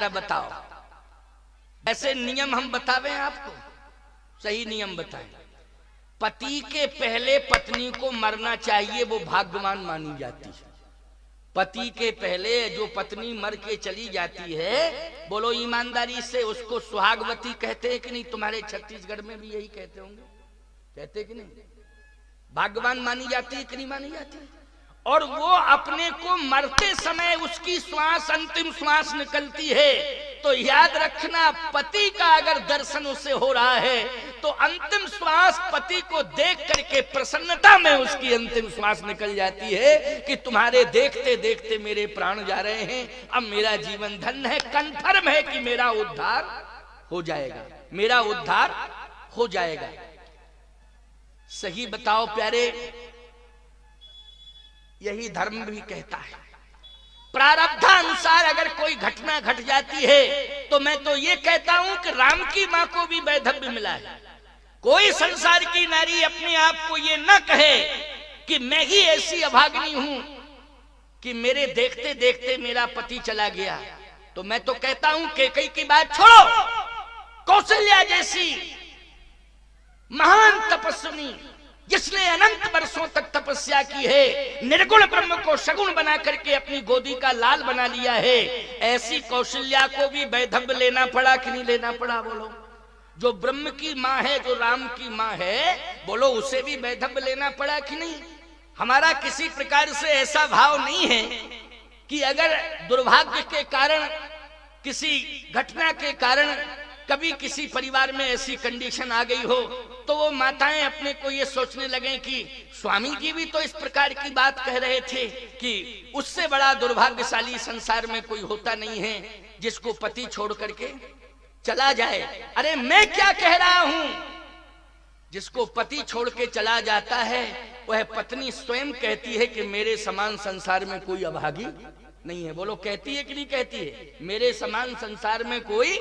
था बताओ। ऐसे नियम हम बतावें आपको, सही नियम बताएं। पति के पहले पत्नी को मरना चाहिए, वो भाग्यवान मानी जाती है। पति के पहले जो पत्नी मर के चली जाती है, बोलो ईमानदारी से, उसको सुहागवती कहते हैं कि नहीं? तुम्हारे छत्तीसगढ़ में भी यही कहते होंगे, कहते कि नहीं? भाग्यवान मानी जाती है कि नहीं मानी जाती? और वो अपने को मरते समय उसकी श्वास, अंतिम श्वास निकलती है तो याद रखना, पति का अगर दर्शन उसे हो रहा है तो अंतिम श्वास पति को देख करके प्रसन्नता में उसकी अंतिम श्वास निकल जाती है कि तुम्हारे देखते देखते मेरे प्राण जा रहे हैं, अब मेरा जीवन धन्य है, कन्फर्म है कि मेरा उद्धार हो जाएगा, मेरा उद्धार हो जाएगा। सही बताओ प्यारे, यही धर्म भी कहता है। प्रारब्धानुसार अगर कोई घटना घट जाती है तो मैं तो ये कहता हूं कि राम की मां को भी वैधव्य मिला है। कोई संसार की नारी अपने आप को ये न कहे कि मैं ही ऐसी अभागिनी हूं कि मेरे देखते देखते मेरा पति चला गया। तो मैं तो कहता हूं कैकेयी की बात छोड़ो, कौशल्या जैसी महान तपस्विनी जिसने अनंत वर्षों तक तपस्या की है, निर्गुण ब्रह्म को सगुण बना करके अपनी गोदी का लाल बना लिया है, ऐसी कौशल्या को भी वैधव्य लेना पड़ा कि नहीं लेना पड़ा? बोलो। जो ब्रह्म की मां है, जो राम की मां है, बोलो उसे भी वैधव्य लेना पड़ा कि नहीं? हमारा किसी प्रकार से ऐसा भाव नहीं है कि अगर दुर्भाग्य के कारण, किसी घटना के कारण कभी किसी परिवार में ऐसी कंडीशन आ गई हो तो वो माताएं अपने को ये सोचने लगे कि स्वामी जी भी तो इस प्रकार की बात कह रहे थे कि उससे बड़ा दुर्भाग्यशाली संसार में कोई होता नहीं है जिसको पति छोड़ करके चला जाए। अरे मैं क्या कह रहा हूं, जिसको पति छोड़ के चला जाता है वह पत्नी स्वयं कहती है कि मेरे समान संसार में कोई अभागी नहीं है। बोलो कहती है कि नहीं कहती है? मेरे समान संसार में कोई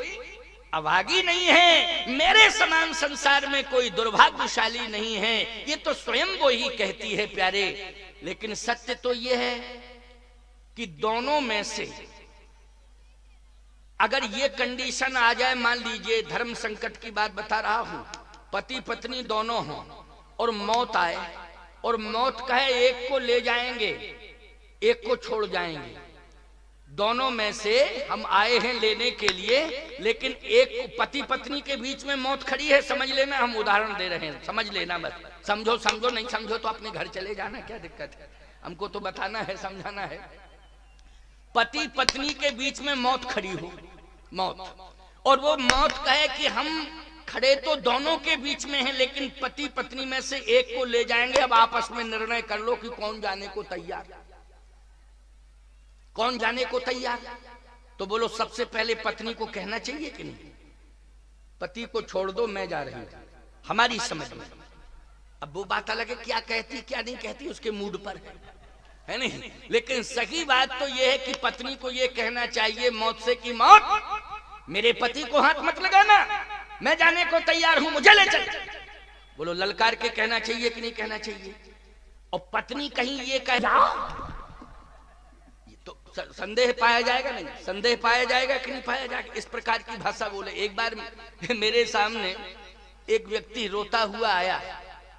अभागी नहीं है, मेरे समान संसार में कोई दुर्भाग्यशाली नहीं है, ये तो स्वयं वो ही कहती है प्यारे। लेकिन सत्य तो ये है कि दोनों में से अगर ये कंडीशन आ जाए, मान लीजिए धर्म संकट की बात बता रहा हूं, पति पत्नी दोनों हों और मौत आए और मौत कहे एक को ले जाएंगे एक को छोड़ जाएंगे, दोनों में से हम आए हैं लेने के लिए, लेकिन एक पति पत्नी के बीच में मौत खड़ी है, समझ लेना, हम उदाहरण दे रहे हैं, समझ लेना मत, समझो समझो, नहीं समझो तो अपने घर चले जाना, क्या दिक्कत है, हमको तो बताना है, समझाना है। पति पत्नी के बीच में मौत खड़ी हो, मौत, और वो मौत कहे कि हम खड़े तो दोनों के बीच में हैं, लेकिन पति पत्नी में से एक को ले जाएंगे, अब आपस में निर्णय कर लो कि कौन जाने को तैयार, कौन जाने को तैयार। तो बोलो सबसे पहले पत्नी को कहना चाहिए कि नहीं, पति को छोड़ दो मैं जा रही हूं, हमारी समझ में। अब वो बात अलग है, क्या कहती क्या नहीं कहती उसके मूड पर है नहीं, लेकिन सही बात तो ये है कि पत्नी को ये कहना चाहिए मौत से कि मौत मेरे पति को हाथ मत लगाना, मैं जाने को तैयार हूं, मुझे ले चल। बोलो ललकार के कहना चाहिए कि नहीं कहना चाहिए? और पत्नी कहीं ये कह तो संदेह पाया जाएगा, नहीं संदेह पाया जाएगा कि नहीं पाया जाएगा, इस प्रकार की भाषा बोले। एक बार मेरे सामने एक व्यक्ति रोता हुआ आया,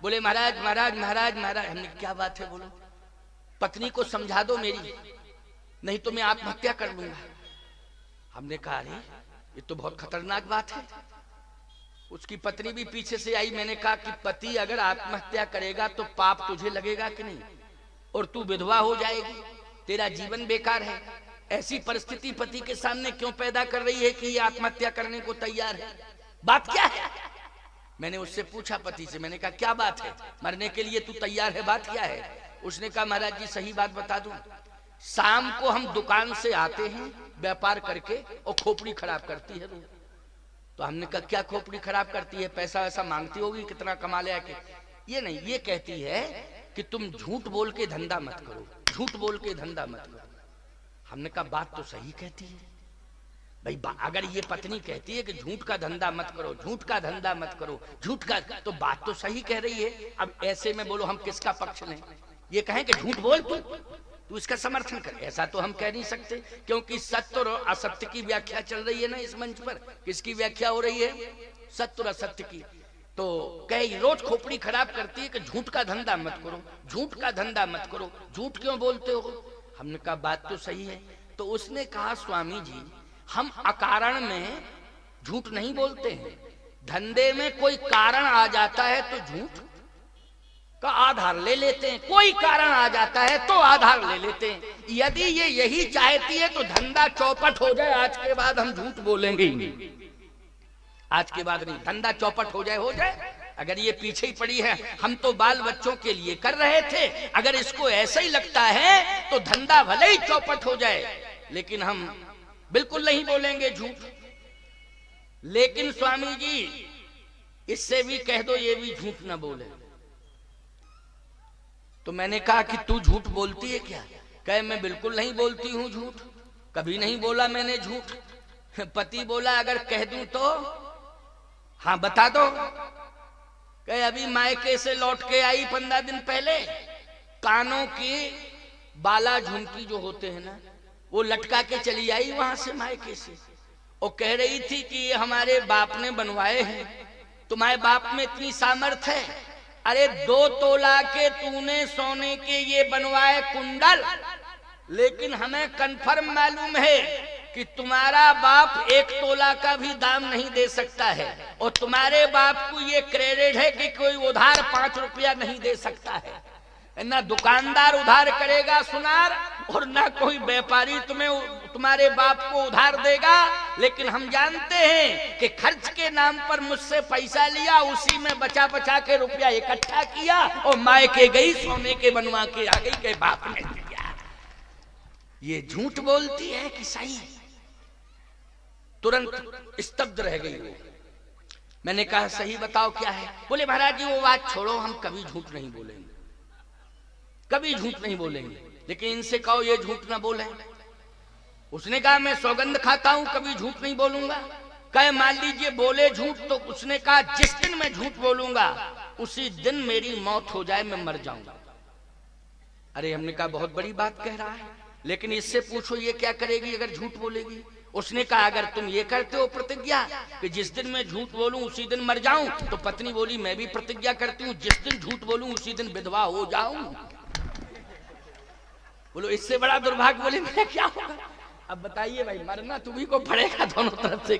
बोले महाराज महाराज महाराज महाराज। हमने क्या बात है? बोलो पत्नी को समझा दो मेरी, नहीं तो मैं आत्महत्या कर लूंगा। हमने कहा अरे ये तो बहुत खतरनाक बात है। उसकी पत्नी भी पीछे से आई। मैंने कहा कि पति अगर आत्महत्या करेगा तो पाप तुझे लगेगा कि नहीं, और तू विधवा हो जाएगी, तेरा जीवन बेकार है। ऐसी परिस्थिति पति के सामने क्यों पैदा कर रही है कि ये आत्महत्या करने को तैयार है? बात क्या है? मैंने उससे पूछा पति से, मैंने कहा क्या बात है, मरने के लिए तू तैयार है, बात क्या है? उसने कहा महाराज जी सही बात बता दूं, शाम को हम दुकान से आते हैं व्यापार करके और खोपड़ी खराब करती है। तो हमने कहा क्या खोपड़ी खराब करती है, पैसा वैसा मांगती होगी, कितना कमा ले आके? ये नहीं, ये कहती है कि तुम झूठ बोल के धंधा मत करो, झूठ बोल के धंधा मत करो। हमने कहा बात तो सही कहती है भाई, अगर ये पत्नी कहती है कि झूठ का धंधा मत करो, झूठ का धंधा मत करो, झूठ का, तो बात तो सही कह रही है। अब ऐसे में बोलो हम किसका पक्ष लें? ये कहें कि झूठ बोल तू, तू इसका समर्थन कर। ऐसा तो हम कह नहीं सकते, क्योंकि सत्य और असत्य की व्याख्या चल रही है ना इस मंच पर। किसकी व्याख्या हो रही है? सत्य और असत्य की। तो कई रोज खोपड़ी खराब करती है कि झूठ का धंधा मत करो, झूठ का धंधा मत करो, झूठ क्यों बोलते हो? हमने कहा बात तो सही है। तो उसने कहा स्वामी जी हम अकारण में झूठ नहीं बोलते हैं, धंधे में कोई कारण आ जाता है तो झूठ का आधार ले लेते हैं, कोई कारण आ जाता है तो आधार ले लेते हैं। यदि ये यही चाहती है तो धंधा चौपट हो जाए, आज के बाद हम झूठ बोलेंगे ही नहीं, आज के बाद नहीं, धंधा चौपट हो जाए। अगर ये पीछे ही पड़ी है, हम तो बाल बच्चों के लिए कर रहे थे, अगर इसको ऐसा ही लगता है तो धंधा भले ही चौपट हो जाए, लेकिन हम बिल्कुल नहीं बोलेंगे झूठ। लेकिन स्वामी जी इससे भी कह दो ये भी झूठ ना बोले। तो मैंने कहा कि तू झूठ बोलती है क्या? कहे मैं बिल्कुल नहीं बोलती हूँ झूठ, कभी नहीं बोला मैंने झूठ। पति बोला अगर कह दूं तो? हाँ बता दो। कहे अभी मायके से लौट के आई 15 दिन पहले, कानों की बाला झुमकी जो होते हैं ना वो लटका के चली आई वहां से मायके से, और कह रही थी कि ये हमारे बाप ने बनवाए हैं, तुम्हारे बाप में इतनी सामर्थ है? अरे 2 तोला के तूने सोने के ये बनवाए कुंडल, लेकिन हमें कंफर्म मालूम है कि तुम्हारा बाप 1 तोला का भी दाम नहीं दे सकता है, और तुम्हारे बाप को ये क्रेडिट है कि कोई उधार 5 रुपया नहीं दे सकता है। ना दुकानदार उधार करेगा सुनार, और ना कोई व्यापारी तुम्हारे बाप को उधार देगा। लेकिन हम जानते हैं कि खर्च के नाम पर मुझसे पैसा लिया, उसी में बचा बचा के रुपया इकट्ठा किया और मायके गई सोने के बनवा के आ गई के बाप ने दिया। ये झूठ बोलती है कि सही? तुरंत स्तब्ध रह गई वो। मैंने कहा सही बताओ क्या है? बोले महाराज जी वो बात छोड़ो, हम कभी झूठ नहीं बोलेंगे, कभी झूठ नहीं बोलेंगे, लेकिन इनसे कहो ये झूठ ना बोले। उसने कहा मैं सौगंध खाता हूं कभी झूठ नहीं बोलूंगा। कहे मान लीजिए बोले झूठ, तो उसने कहा जिस दिन मैं झूठ बोलूंगा उसी दिन मेरी मौत हो जाए, मैं मर जाऊंगा। अरे हमने कहा बहुत बड़ी बात कह रहा है, लेकिन इससे पूछो ये क्या करेगी अगर झूठ बोलेगी? उसने कहा अगर तुम ये करते हो प्रतिज्ञा कि जिस दिन मैं झूठ बोलूं उसी दिन मर जाऊं, तो पत्नी बोली मैं भी प्रतिज्ञा करती हूं जिस दिन झूठ बोलूं उसी दिन विधवा हो जाऊं। बोलो इससे बड़ा दुर्भाग्य बोले मैं क्या होगा? अब बताइए भाई, मरना तुम्ही को पड़ेगा दोनों तरफ से।